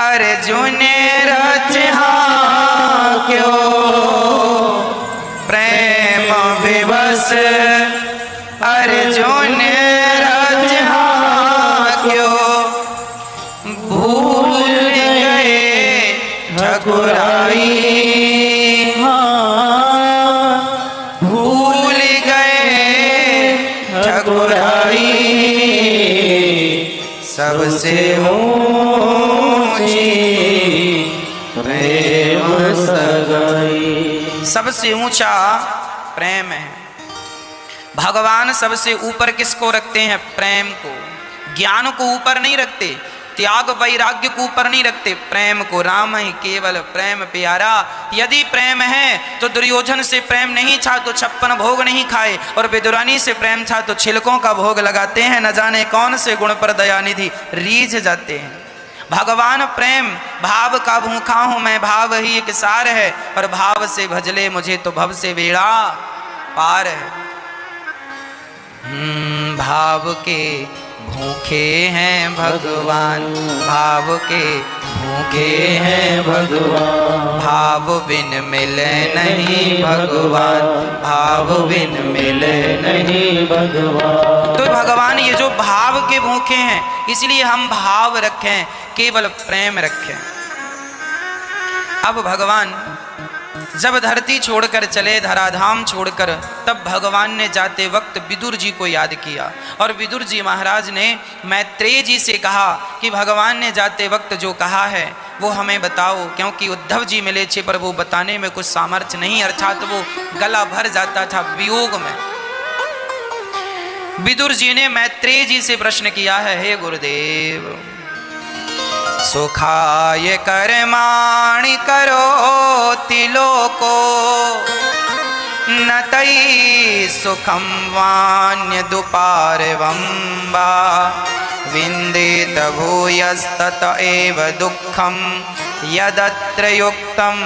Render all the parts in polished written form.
अर्जुन रचहा क्यों प्रेम विवश, अर्जुन रचहा क्यों भूल गए ठकुराई, भूल गए ठकुराई सबसे ऊंची प्रेम सगाई। सबसे ऊंचा प्रेम है। भगवान सबसे ऊपर किसको रखते हैं? प्रेम को। ज्ञान को ऊपर नहीं रखते, त्याग वैराग्य को ऊपर नहीं रखते, प्रेम को। राम ही केवल प्रेम प्यारा। यदि प्रेम है तो दुर्योधन से प्रेम नहीं था तो 56 भोग नहीं खाए, और विदुरानी से प्रेम था तो छिलकों का भोग लगाते हैं। न जाने कौन से गुण पर दयानिधि रीझ जाते हैं। भगवान प्रेम भाव का भूखा हूं मैं, भाव ही एक सार है, और भाव से भजले मुझे तो भव से बेड़ा पार है। भाव के भूखे हैं भगवान, भाव के भूखे हैं भगवान, भाव बिन मिले नहीं भगवान, भाव बिन मिले नहीं भगवान। तो भगवान ये जो भाव के भूखे हैं, इसलिए हम भाव रखें, केवल प्रेम रखें। अब भगवान जब धरती छोड़कर चले, धराधाम छोड़कर, तब भगवान ने जाते वक्त विदुर जी को याद किया, और विदुर जी महाराज ने मैत्रेय जी से कहा कि भगवान ने जाते वक्त जो कहा है वो हमें बताओ, क्योंकि उद्धव जी मिले थे पर वो बताने में कुछ सामर्थ्य नहीं, अर्थात वो गला भर जाता था वियोग में। विदुर जी ने मैत्रेय जी से प्रश्न किया है, हे गुरुदेव, सुखाय कर्माणि करोति लोको न तै सुखं वान्यदुपारवं वा विन्देत भूयस्तत एव दुःखं यदत्र युक्तं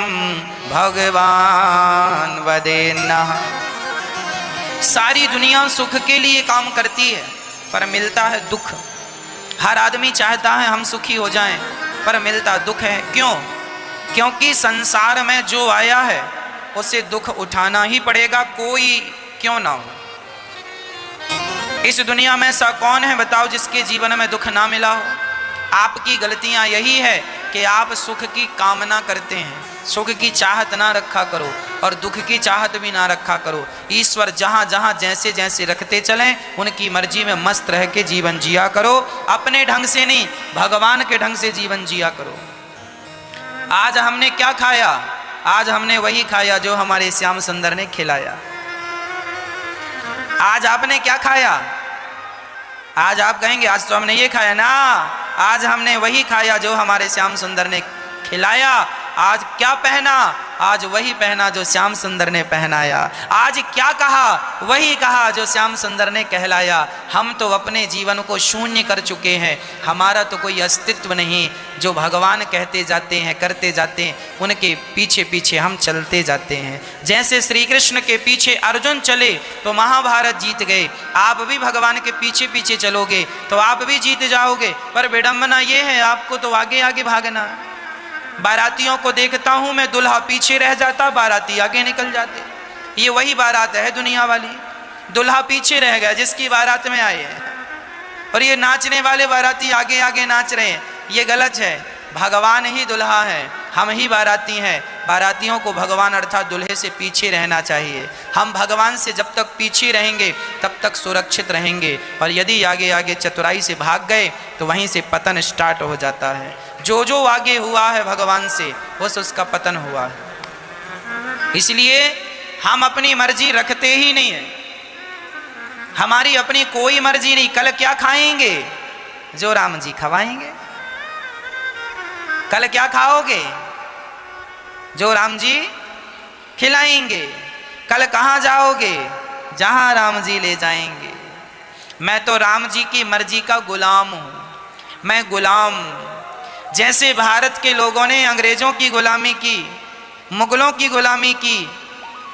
भगवान वदेन्नः। सारी दुनिया सुख के लिए काम करती है पर मिलता है दुख। हर आदमी चाहता है हम सुखी हो जाएं, पर मिलता दुख है। क्यों? क्योंकि संसार में जो आया है उसे दुख उठाना ही पड़ेगा, कोई क्यों ना हो। इस दुनिया में ऐसा कौन है बताओ जिसके जीवन में दुख ना मिला हो? आपकी गलतियां यही है कि आप सुख की कामना करते हैं, सुख की चाहत ना रखा करो और दुख की चाहत भी ना रखा करो। ईश्वर जहाँ जहाँ जैसे जैसे रखते चलें, उनकी मर्जी में मस्त रह के जीवन जिया करो, अपने ढंग से नहीं, भगवान के ढंग से जीवन जिया करो। आज हमने क्या खाया? आज हमने वही खाया जो हमारे श्याम सुंदर ने खिलाया। आज आपने क्या खाया? आज आप कहेंगे आज तो हमने ये खाया ना, आज हमने वही खाया जो हमारे श्याम सुंदर ने खिलाया। आज क्या पहना? आज वही पहना जो श्याम सुंदर ने पहनाया। आज क्या कहा? वही कहा जो श्याम सुंदर ने कहलाया। हम तो अपने जीवन को शून्य कर चुके हैं, हमारा तो कोई अस्तित्व नहीं। जो भगवान कहते जाते हैं, करते जाते हैं, उनके पीछे पीछे हम चलते जाते हैं। जैसे श्री कृष्ण के पीछे अर्जुन चले तो महाभारत जीत गए, आप भी भगवान के पीछे पीछे चलोगे तो आप भी जीत जाओगे। पर विडंबना ये है, आपको तो आगे आगे भागना है। बारातियों को देखता हूं मैं, दुल्हा पीछे रह जाता, बाराती आगे निकल जाते। ये वही बारात है दुनिया वाली, दुल्हा पीछे रह गया जिसकी बारात में आए हैं, और ये नाचने वाले बाराती आगे आगे नाच रहे हैं। ये गलत है। भगवान ही दुल्हा है, हम ही बाराती हैं। बारातियों को भगवान अर्थात दुल्हे से पीछे रहना चाहिए। हम भगवान से जब तक पीछे रहेंगे तब तक सुरक्षित रहेंगे, और यदि आगे आगे चतुराई से भाग गए तो वहीं से पतन स्टार्ट हो जाता है। जो जो आगे हुआ है भगवान से, बस उसका पतन हुआ है। इसलिए हम अपनी मर्जी रखते ही नहीं है, हमारी अपनी कोई मर्जी नहीं। कल क्या खाएंगे? जो राम जी खवाएंगे। कल क्या खाओगे? जो राम जी खिलाएंगे। कल कहाँ जाओगे? जहाँ राम जी ले जाएंगे। मैं तो राम जी की मर्जी का गुलाम हूँ, मैं गुलाम। जैसे भारत के लोगों ने अंग्रेजों की गुलामी की, मुगलों की गुलामी की,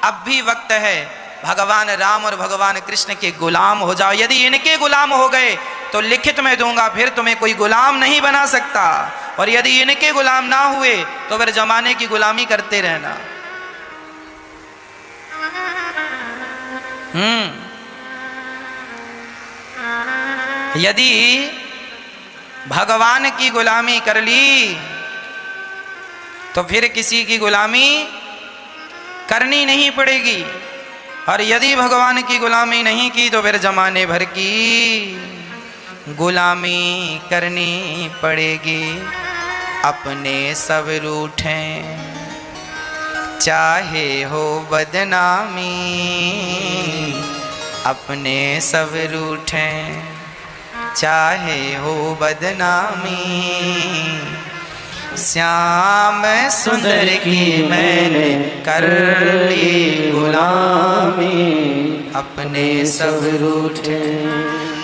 अब भी वक्त है भगवान राम और भगवान कृष्ण के गुलाम हो जाओ। यदि इनके गुलाम हो गए तो लिखित में दूंगा, फिर तुम्हें कोई गुलाम नहीं बना सकता। और यदि इनके गुलाम ना हुए तो फिर जमाने की गुलामी करते रहना। यदि भगवान की गुलामी कर ली तो फिर किसी की गुलामी करनी नहीं पड़ेगी, और यदि भगवान की गुलामी नहीं की तो फिर जमाने भर की गुलामी करनी पड़ेगी। अपने सब रूठें चाहे हो बदनामी, अपने सब रूठें चाहे हो बदनामी, श्याम सुंदर की मैंने कर ली गुलामी, अपने सब रूठे।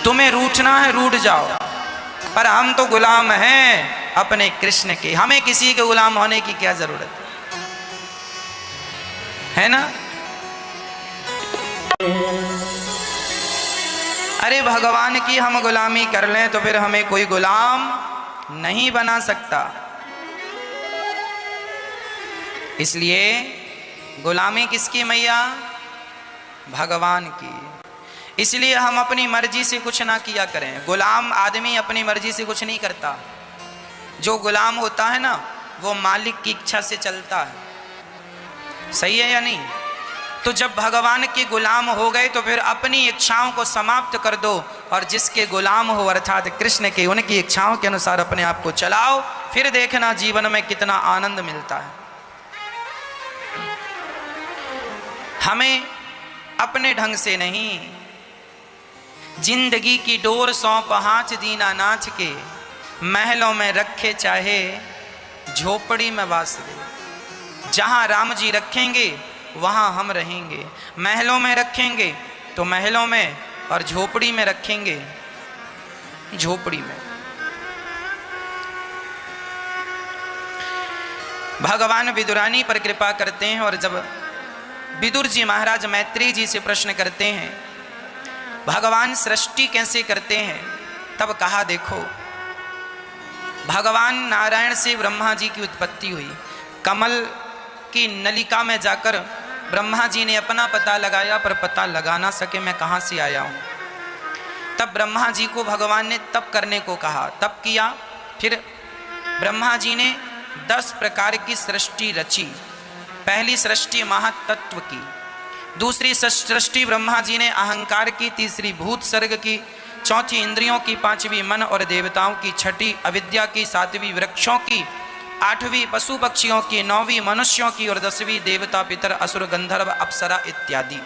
तुम्हें रूठना है रूठ जाओ, पर हम तो गुलाम हैं अपने कृष्ण के, हमें किसी के गुलाम होने की क्या जरूरत है ना। अरे भगवान की हम गुलामी कर लें तो फिर हमें कोई गुलाम नहीं बना सकता। इसलिए गुलामी किसकी मैया? भगवान की। इसलिए हम अपनी मर्जी से कुछ ना किया करें। गुलाम आदमी अपनी मर्जी से कुछ नहीं करता। जो गुलाम होता है ना वो मालिक की इच्छा से चलता है। सही है या नहीं? तो जब भगवान के गुलाम हो गए तो फिर अपनी इच्छाओं को समाप्त कर दो और जिसके गुलाम हो अर्थात कृष्ण के, उनकी इच्छाओं के अनुसार अपने आप को चलाओ, फिर देखना जीवन में कितना आनंद मिलता है। हमें अपने ढंग से नहीं, जिंदगी की डोर सौंप हाथ दीना नाच के, महलों में रखे चाहे झोपड़ी में वास दे। जहां राम जी रखेंगे वहां हम रहेंगे। महलों में रखेंगे तो महलों में, और झोपड़ी में रखेंगे झोपड़ी में। भगवान विदुरानी पर कृपा करते हैं और जब विदुर जी महाराज मैत्री जी से प्रश्न करते हैं भगवान सृष्टि कैसे करते हैं, तब कहा देखो भगवान नारायण से ब्रह्मा जी की उत्पत्ति हुई। कमल की नलिका में जाकर ब्रह्मा जी ने अपना पता लगाया पर पता लगा ना सके मैं कहाँ से आया हूँ। तब ब्रह्मा जी को भगवान ने तप करने को कहा, तप किया। फिर ब्रह्मा जी ने 10 प्रकार की सृष्टि रची। पहली सृष्टि महातत्व की, दूसरी सृष्टि ब्रह्मा जी ने अहंकार की, तीसरी भूत सर्ग की, चौथी इंद्रियों की, पांचवी मन और देवताओं की, छठी अविद्या की, सातवीं वृक्षों की, आठवीं पशु पक्षियों की, 9वीं मनुष्यों की और 10वीं देवता पितर असुर गंधर्व अप्सरा इत्यादि।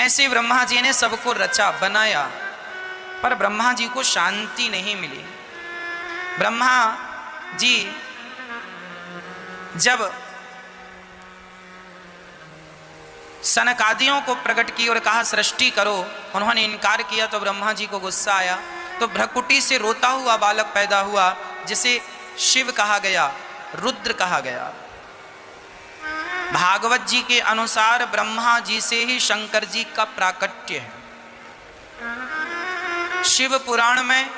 ऐसे ब्रह्मा जी ने सबको रचा बनाया, पर ब्रह्मा जी को शांति नहीं मिली। ब्रह्मा जी जब सनकादियों को प्रकट की और कहा सृष्टि करो, उन्होंने इनकार किया तो ब्रह्मा जी को गुस्सा आया। तो भ्रकुटी से रोता हुआ बालक पैदा हुआ जिसे शिव कहा गया, रुद्र कहा गया। भागवत जी के अनुसार ब्रह्मा जी से ही शंकर जी का प्राकट्य है। शिव पुराण में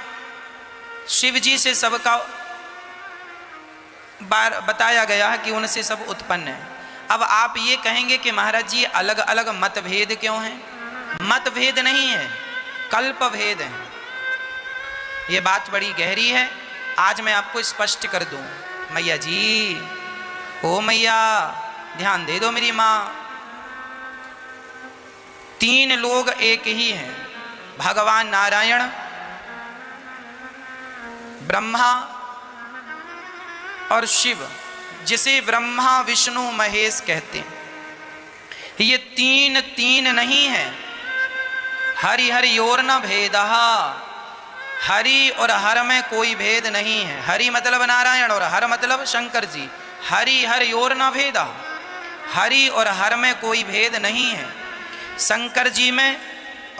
शिव जी से सबका बताया गया है कि उनसे सब उत्पन्न है। अब आप ये कहेंगे कि महाराज जी अलग अलग मतभेद क्यों हैं? मतभेद नहीं है, कल्प भेद है। ये बात बड़ी गहरी है, आज मैं आपको स्पष्ट कर दूं। मैया जी, ओ मैया ध्यान दे दो मेरी माँ। 3 लोग एक ही हैं, भगवान नारायण, ब्रह्मा और शिव, जिसे ब्रह्मा विष्णु महेश कहते हैं। ये 3 नहीं है। हरि हरि और न भेदः, हरि और हर में कोई भेद नहीं है। हरि मतलब नारायण और हर मतलब शंकर जी। हरि हरि और न भेदः, हरि और हर में कोई भेद नहीं है। शंकर जी में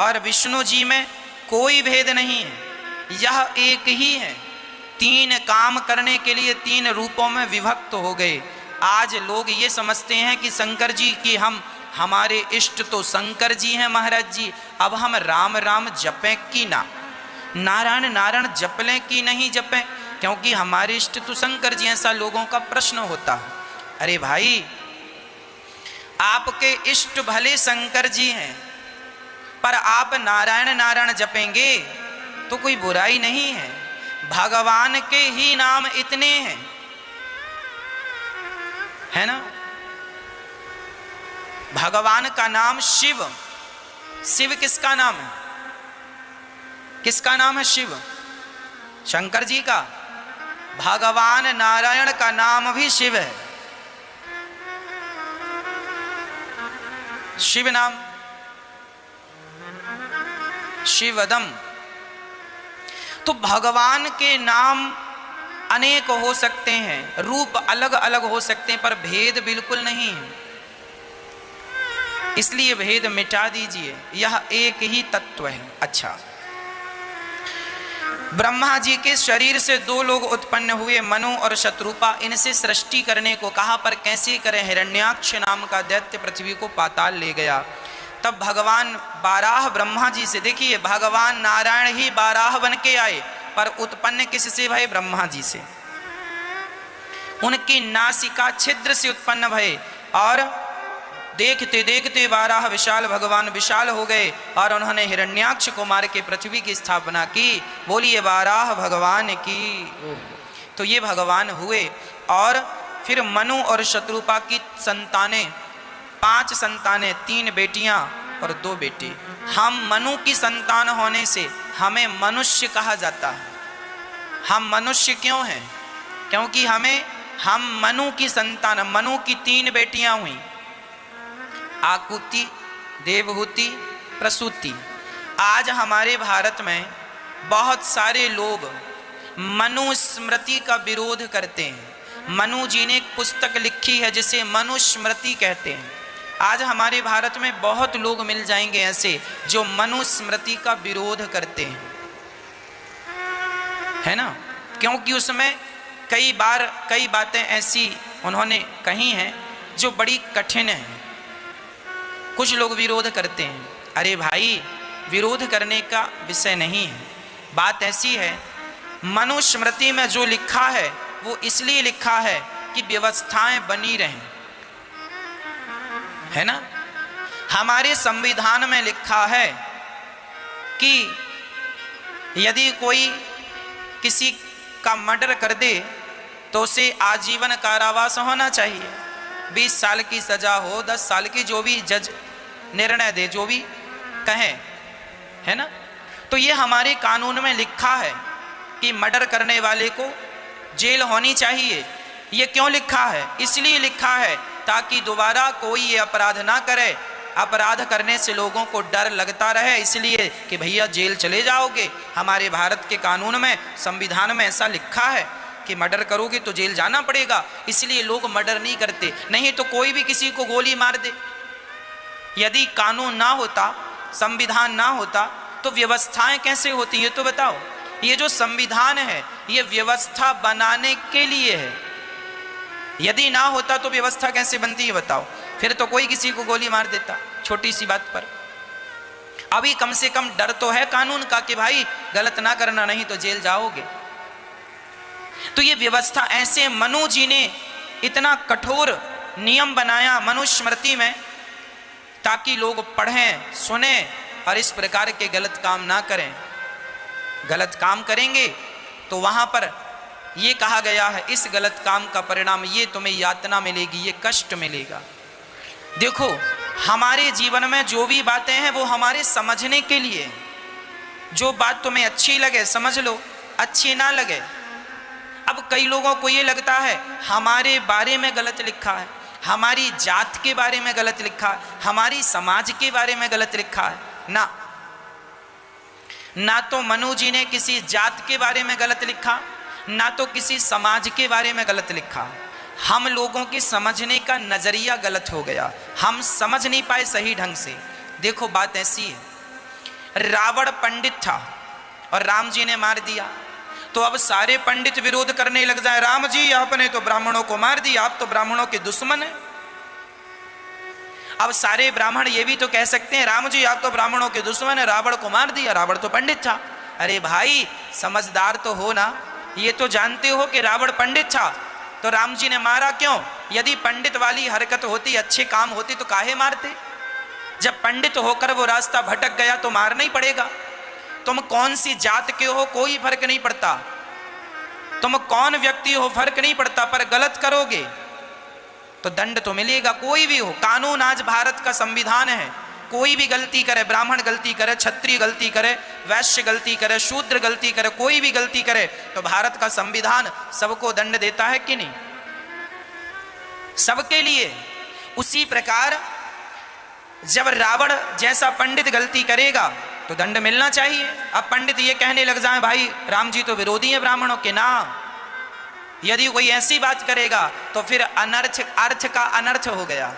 और विष्णु जी में कोई भेद नहीं है, यह एक ही है। 3 काम करने के लिए 3 रूपों में विभक्त हो गए। आज लोग ये समझते हैं कि शंकर जी की हमारे इष्ट तो शंकर जी हैं महाराज जी, अब हम राम राम जपें कि ना, नारायण नारायण जप लें कि नहीं जपें। क्योंकि हमारे इष्ट तो शंकर जी, ऐसा लोगों का प्रश्न होता है। अरे भाई, आपके इष्ट भले शंकर जी हैं, पर आप नारायण नारायण जपेंगे तो कोई बुराई नहीं है। भगवान के ही नाम इतने हैं, है ना। भगवान का नाम शिव। शिव किसका नाम है? किसका नाम है? शिव, शंकर जी का। भगवान नारायण का नाम भी शिव है, शिव नाम, शिवदम। तो भगवान के नाम अनेक हो सकते हैं, रूप अलग अलग हो सकते हैं, पर भेद बिल्कुल नहीं है। इसलिए भेद मिटा दीजिए, यह एक ही तत्व है। अच्छा, ब्रह्मा जी के शरीर से दो लोग उत्पन्न हुए, मनु और शत्रुपा। इनसे सृष्टि करने को कहा, पर कैसे करें? हिरण्याक्ष नाम का दैत्य पृथ्वी को पाताल ले गया। तब भगवान बाराह ब्रह्मा जी से, देखिए भगवान नारायण ही बाराह बन के आए, पर उत्पन्न किससे भय? ब्रह्मा जी से। उनकी नासिका छिद्र से उत्पन्न भय, और देखते देखते बाराह विशाल भगवान विशाल हो गए, और उन्होंने हिरण्याक्ष को मार के पृथ्वी की स्थापना की। बोलिए बाराह भगवान की। तो ये भगवान हुए। और फिर मनु और शत्रुपा की संतानें, 5 संतानें, 3 बेटियां और 2 बेटे। हम मनु की संतान होने से हमें मनुष्य कहा जाता है। हम मनुष्य क्यों हैं? क्योंकि हम मनु की संतान, मनु की 3 बेटियां हुई, आकुति, देवहूति, प्रसूति। आज हमारे भारत में बहुत सारे लोग मनुस्मृति का विरोध करते हैं। मनु जी ने एक पुस्तक लिखी है जिसे मनुस्मृति कहते हैं। आज हमारे भारत में बहुत लोग मिल जाएंगे ऐसे जो मनुस्मृति का विरोध करते हैं, है ना। क्योंकि उसमें कई बार कई बातें ऐसी उन्होंने कही हैं जो बड़ी कठिन है। कुछ लोग विरोध करते हैं। अरे भाई, विरोध करने का विषय नहीं है। बात ऐसी है, मनुस्मृति में जो लिखा है वो इसलिए लिखा है कि व्यवस्थाएं बनी रहें, है ना। हमारे संविधान में लिखा है कि यदि कोई किसी का मर्डर कर दे तो उसे आजीवन कारावास होना चाहिए, 20 साल की सजा हो, 10 साल की, जो भी जज निर्णय दे, जो भी कहें, है ना। तो ये हमारे कानून में लिखा है कि मर्डर करने वाले को जेल होनी चाहिए। ये क्यों लिखा है? इसलिए लिखा है ताकि दोबारा कोई ये अपराध ना करे। अपराध करने से लोगों को डर लगता रहे, इसलिए कि भैया जेल चले जाओगे। हमारे भारत के कानून में, संविधान में ऐसा लिखा है कि मर्डर करोगे तो जेल जाना पड़ेगा। इसलिए लोग मर्डर नहीं करते। नहीं तो कोई भी किसी को गोली मार दे। यदि कानून ना होता, संविधान ना होता, तो व्यवस्थाएं कैसे होती ये तो बताओ। ये जो संविधान है ये व्यवस्था बनाने के लिए है। यदि ना होता तो व्यवस्था कैसे बनती है बताओ। फिर तो कोई किसी को गोली मार देता छोटी सी बात पर। अभी कम से कम डर तो है कानून का कि भाई गलत ना करना, नहीं तो जेल जाओगे। तो ये व्यवस्था, ऐसे मनु जी ने इतना कठोर नियम बनाया मनुस्मृति में ताकि लोग पढ़ें, सुने और इस प्रकार के गलत काम ना करें। गलत काम करेंगे तो वहां पर ये कहा गया है, इस गलत काम का परिणाम ये तुम्हें यातना मिलेगी, ये कष्ट मिलेगा। देखो, हमारे जीवन में जो भी बातें हैं वो हमारे समझने के लिए। जो बात तुम्हें अच्छी लगे समझ लो, अच्छी ना लगे। अब कई लोगों को ये लगता है हमारे बारे में गलत लिखा है, हमारी जात के बारे में गलत लिखा है, हमारी समाज के बारे में गलत लिखा है। ना तो मनु जी ने किसी जात के बारे में गलत लिखा, ना तो किसी समाज के बारे में गलत लिखा। हम लोगों के समझने का नजरिया गलत हो गया, हम समझ नहीं पाए सही ढंग से। देखो बात ऐसी है, रावण पंडित था और राम जी ने मार दिया, तो अब सारे पंडित विरोध करने लग जाए, राम जी आपने तो ब्राह्मणों को मार दिया, आप तो ब्राह्मणों के दुश्मन हैं। अब सारे ब्राह्मण ये भी तो कह सकते हैं, राम जी आप तो ब्राह्मणों के दुश्मन है, रावण को मार दिया, रावण तो पंडित था। अरे भाई समझदार तो हो ना, ये तो जानते हो कि रावण पंडित था, तो राम जी ने मारा क्यों? यदि पंडित वाली हरकत होती, अच्छे काम होते तो काहे मारते? जब पंडित होकर वो रास्ता भटक गया तो मारना ही पड़ेगा। तुम कौन सी जात के हो कोई फर्क नहीं पड़ता, तुम कौन व्यक्ति हो फर्क नहीं पड़ता, पर गलत करोगे तो दंड तो मिलेगा, कोई भी हो। कानून आज भारत का संविधान है, कोई भी गलती करे, ब्राह्मण गलती करे, क्षत्रिय गलती करे, वैश्य गलती करे, शूद्र गलती करे, कोई भी गलती करे तो भारत का संविधान सबको दंड देता है कि नहीं? सबके लिए। उसी प्रकार जब रावण जैसा पंडित गलती करेगा तो दंड मिलना चाहिए। अब पंडित ये कहने लग जाए भाई राम जी तो विरोधी है ब्राह्मणों के, ना। यदि कोई ऐसी बात करेगा तो फिर अनर्थ, अर्थ का अनर्थ हो गया,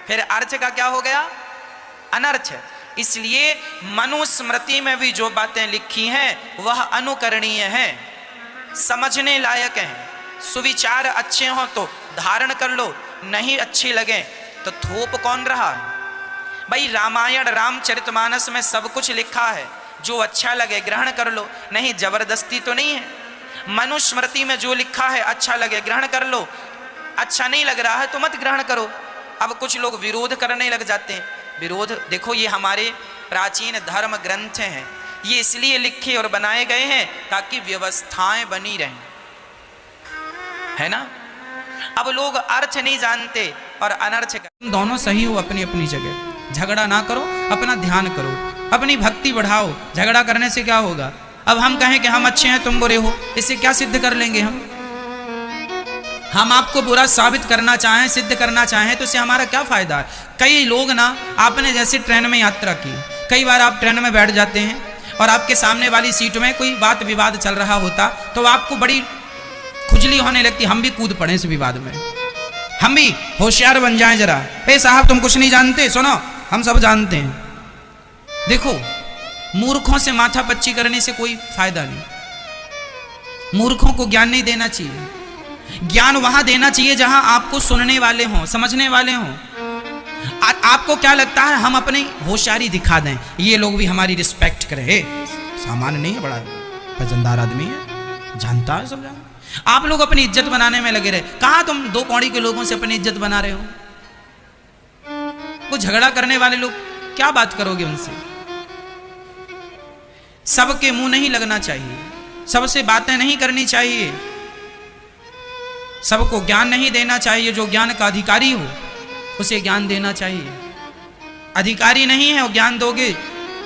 फिर अर्थ का क्या हो गया? अनर्थ। इसलिए मनुस्मृति में भी जो बातें लिखी हैं वह अनुकरणीय हैं, समझने लायक हैं। सुविचार अच्छे हो तो धारण कर लो, नहीं अच्छे लगे तो थोप कौन रहा है? भाई रामायण रामचरितमानस में सब कुछ लिखा है, जो अच्छा लगे ग्रहण कर लो, नहीं जबरदस्ती तो नहीं है। मनुस्मृति में जो लिखा है अच्छा लगे ग्रहण कर लो, अच्छा नहीं लग रहा है तो मत ग्रहण करो। अब कुछ लोग विरोध करने लग जाते हैं। विरोध देखो, ये हमारे प्राचीन धर्म ग्रंथ हैं, ये इसलिए लिखे और बनाए गए हैं ताकि व्यवस्थाएं बनी रहें, है ना। अब लोग अर्थ नहीं जानते और अनर्थ कर। दोनों सही हो अपनी अपनी जगह, झगड़ा ना करो, अपना ध्यान करो, अपनी भक्ति बढ़ाओ। झगड़ा करने से क्या होगा? अब हम कहें कि हम अच्छे हैं तुम बुरे हो, इससे क्या सिद्ध कर लेंगे हम आपको बुरा साबित करना चाहें, सिद्ध करना चाहें तो इससे हमारा क्या फायदा है? कई लोग ना, आपने जैसे ट्रेन में यात्रा की, कई बार आप ट्रेन में बैठ जाते हैं और आपके सामने वाली सीट में कोई बात विवाद चल रहा होता तो आपको बड़ी खुजली होने लगती, हम भी कूद पड़े इस विवाद में, हम भी होशियार बन जाएं जरा। ए साहब तुम कुछ नहीं जानते, सुनो हम सब जानते हैं। देखो, मूर्खों से माथा पच्ची करने से कोई फायदा नहीं। मूर्खों को ज्ञान नहीं देना चाहिए, ज्ञान वहां देना चाहिए जहां आपको सुनने वाले हों, समझने वाले हों। आपको क्या लगता है हम अपनी होशियारी दिखा दें, ये लोग भी हमारी रिस्पेक्ट करें? सामान्य नहीं है, बड़ा वजनदार आदमी है, जानता है, सब जानता। आप लोग अपनी इज्जत बनाने में लगे रहे। कहां तुम दो कौड़ी के लोगों से अपनी इज्जत बना रहे हो? वो झगड़ा करने वाले लोग, क्या बात करोगे उनसे? सबके मुंह नहीं लगना चाहिए, सबसे बातें नहीं करनी चाहिए, सबको ज्ञान नहीं देना चाहिए। जो ज्ञान का अधिकारी हो उसे ज्ञान देना चाहिए। अधिकारी नहीं है और ज्ञान दोगे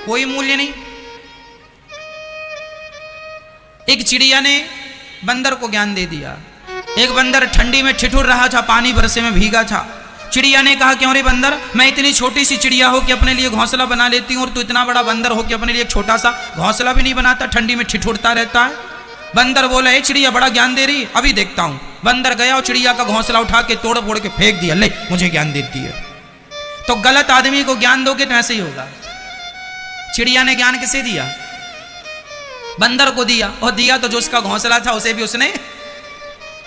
कोई मूल्य नहीं। एक चिड़िया ने बंदर को ज्ञान दे दिया। एक बंदर ठंडी में ठिठुर रहा था, पानी बरसे में भीगा था। चिड़िया ने कहा, क्यों रे बंदर, मैं इतनी छोटी सी चिड़िया हो कि अपने लिए घोंसला बना लेती हूँ और तू इतना बड़ा बंदर हो कि अपने लिए एक छोटा सा घोंसला भी नहीं बनाता, ठंडी में ठिठुरता रहता है। बंदर बोला, ए चिड़िया बड़ा ज्ञान दे रही, अभी देखता हूँ। बंदर गया और चिड़िया का घोंसला उठा के तोड़ फोड़ के फेंक दिया, ले मुझे ज्ञान देती है। तो गलत आदमी को ज्ञान दोगे तो ऐसे ही होगा। चिड़िया ने ज्ञान किसे दिया? बंदर को दिया, और दिया तो जो उसका घोंसला था उसे भी उसने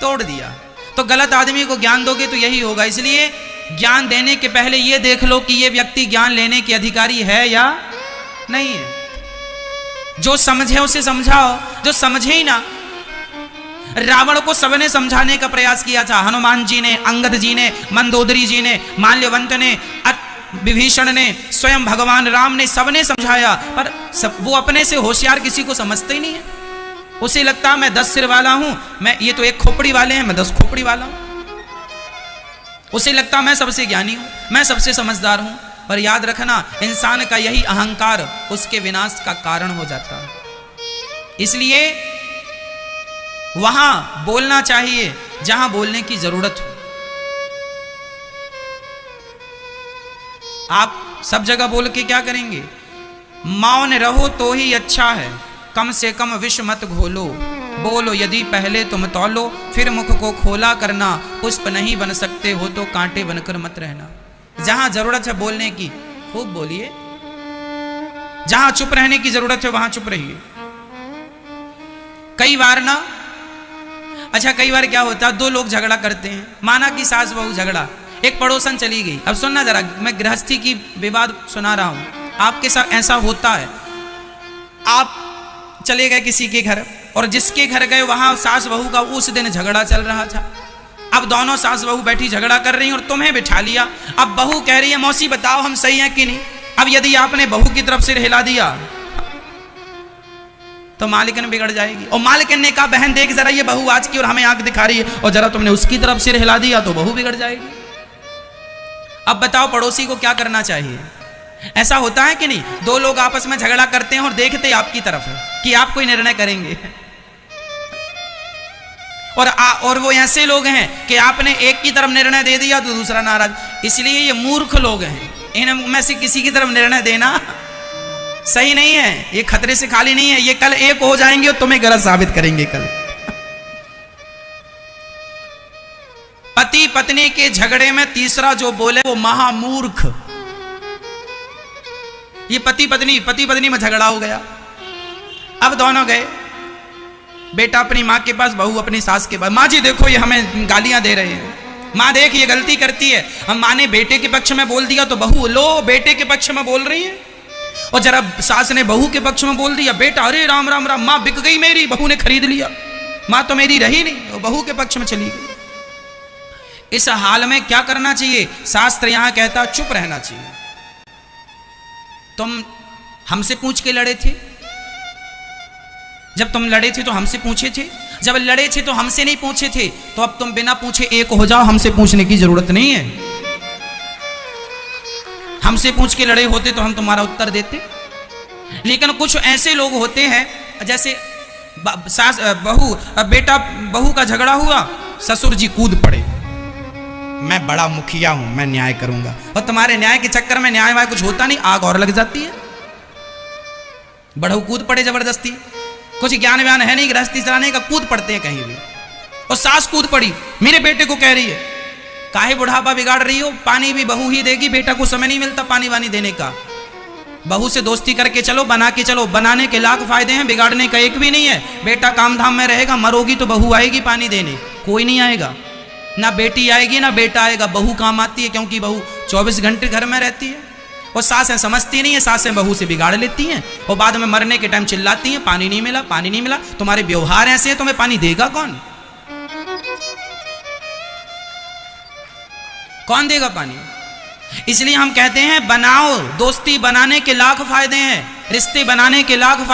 तोड़ दिया। तो गलत आदमी को ज्ञान दोगे तो यही होगा। इसलिए ज्ञान देने के पहले यह देख लो कि यह व्यक्ति ज्ञान लेने के अधिकारी है या नहीं है। जो समझे उसे समझाओ, जो समझे ही ना। रावण को सबने समझाने का प्रयास किया था, हनुमान जी ने, अंगद जी ने, मंदोदरी जी ने, माल्यवंत ने, विभीषण ने, स्वयं भगवान राम ने, सबने समझाया, पर वो अपने से होशियार किसी को समझते ही नहीं है। उसे लगता मैं 10 सिर वाला हूं, मैं, ये तो एक खोपड़ी वाले हैं, मैं 10 खोपड़ी वाला हूं। उसे लगता मैं सबसे ज्ञानी हूं, मैं सबसे समझदार हूं। पर याद रखना, इंसान का यही अहंकार उसके विनाश का कारण हो जाता है। इसलिए वहां बोलना चाहिए जहां बोलने की जरूरत हो। आप सब जगह बोल के क्या करेंगे? मौन रहो तो ही अच्छा है, कम से कम विष मत घोलो। बोलो यदि पहले तुम तौलो, फिर मुख को खोला करना। पुष्प नहीं बन सकते हो तो कांटे बनकर मत रहना। जहां जरूरत है बोलने की खूब बोलिए, जहां चुप रहने की जरूरत है वहां चुप रहिए। कई बार ना, अच्छा कई बार क्या होता है, दो लोग झगड़ा करते हैं, माना कि सास बहू झगड़ा, एक पड़ोसन चली गई। अब सुनना जरा, मैं गृहस्थी की विवाद सुना रहा हूं, आपके साथ ऐसा होता है। आप चले गए किसी के घर, और जिसके घर गए वहां सास बहू का उस दिन झगड़ा चल रहा था। अब दोनों सास बहू बैठी झगड़ा कर रही हैं और तुम्हें बिठा लिया। अब बहू कह रही है मौसी बताओ हम सही हैं कि नहीं। अब यदि आपने बहू की तरफ सिर हिला दिया तो मालिकन बिगड़ जाएगी। और मालिकन ने कहा बहन देख जरा ये बहू आज की और हमें आंख दिखा रही है, और जरा तुमने उसकी तरफ सिर हिला दिया तो बहू बिगड़ जाएगी। अब बताओ पड़ोसी को क्या करना चाहिए। ऐसा होता है कि नहीं, दो लोग आपस में झगड़ा करते हैं और देखते आपकी तरफ है कि आप कोई निर्णय करेंगे, और वो ऐसे लोग हैं कि आपने एक की तरफ निर्णय दे दिया तो दूसरा नाराज। इसलिए ये मूर्ख लोग हैं, इनमें से किसी की तरफ निर्णय देना सही नहीं है। ये खतरे से खाली नहीं है, ये कल एक हो जाएंगे और तुम्हें गलत साबित करेंगे। कल पति पत्नी के झगड़े में तीसरा जो बोले वो महामूर्ख। ये पति पत्नी में झगड़ा हो गया। अब दोनों गए, बेटा अपनी माँ के पास, बहू अपनी सास के पास। माँ जी देखो ये हमें गालियां दे रहे हैं, माँ देख ये गलती करती है। हम माँ ने बेटे के पक्ष में बोल दिया तो बहू लो बेटे के पक्ष में बोल रही है, और जरा सास ने बहू के पक्ष में बोल दिया, बेटा अरे राम राम राम, माँ बिक गई मेरी, बहू ने खरीद लिया, माँ तो मेरी रही नहीं, और बहू के पक्ष में चली गई। इस हाल में क्या करना चाहिए? शास्त्र यहां कहता चुप रहना चाहिए। तुम हमसे पूछ के लड़े थे, जब तुम लड़े थे तो हमसे पूछे थे, जब लड़े थे तो हमसे नहीं पूछे थे, तो अब तुम बिना पूछे एक हो जाओ, हमसे पूछने की जरूरत नहीं है। हमसे पूछ के लड़े होते तो हम तुम्हारा उत्तर देते। लेकिन कुछ ऐसे लोग होते हैं जैसे सास बहू, बेटा बहू का झगड़ा हुआ, ससुर जी कूद पड़े, मैं बड़ा मुखिया हूं, मैं न्याय करूंगा, और तुम्हारे न्याय के चक्कर में न्याय वाय कुछ होता नहीं, आग और लग जाती है। बड़हू कूद पड़े जबरदस्ती, कुछ ज्ञान व्यान है नहीं गृहस्थी चलाने का, कूद पड़ते हैं कहीं भी। और सास कूद पड़ी, मेरे बेटे को कह रही है काहे बुढ़ापा बिगाड़ रही हो, पानी भी बहू ही देगी, बेटा को समय नहीं मिलता पानी वानी देने का। बहू से दोस्ती करके चलो, बना के चलो, बनाने के लाख फायदे हैं, बिगाड़ने का एक भी नहीं है। बेटा काम धाम में रहेगा, मरोगी तो बहू आएगी पानी देने, कोई नहीं आएगा, ना बेटी आएगी ना बेटा आएगा। बहू काम आती है क्योंकि बहू 24 घंटे घर में रहती है, और सासें समझती नहीं है, सासें बहू से बिगाड़ लेती हैं, और बाद में मरने के टाइम चिल्लाती हैं पानी नहीं मिला, पानी नहीं मिला। तुम्हारे व्यवहार ऐसे हैं, तुम्हें पानी देगा कौन? कौन देगा पानी? इसलिए हम कहते हैं बनाओ, दोस्ती बनाने के लाख फायदे हैं, रिश्ते बनाने के लाख फायदे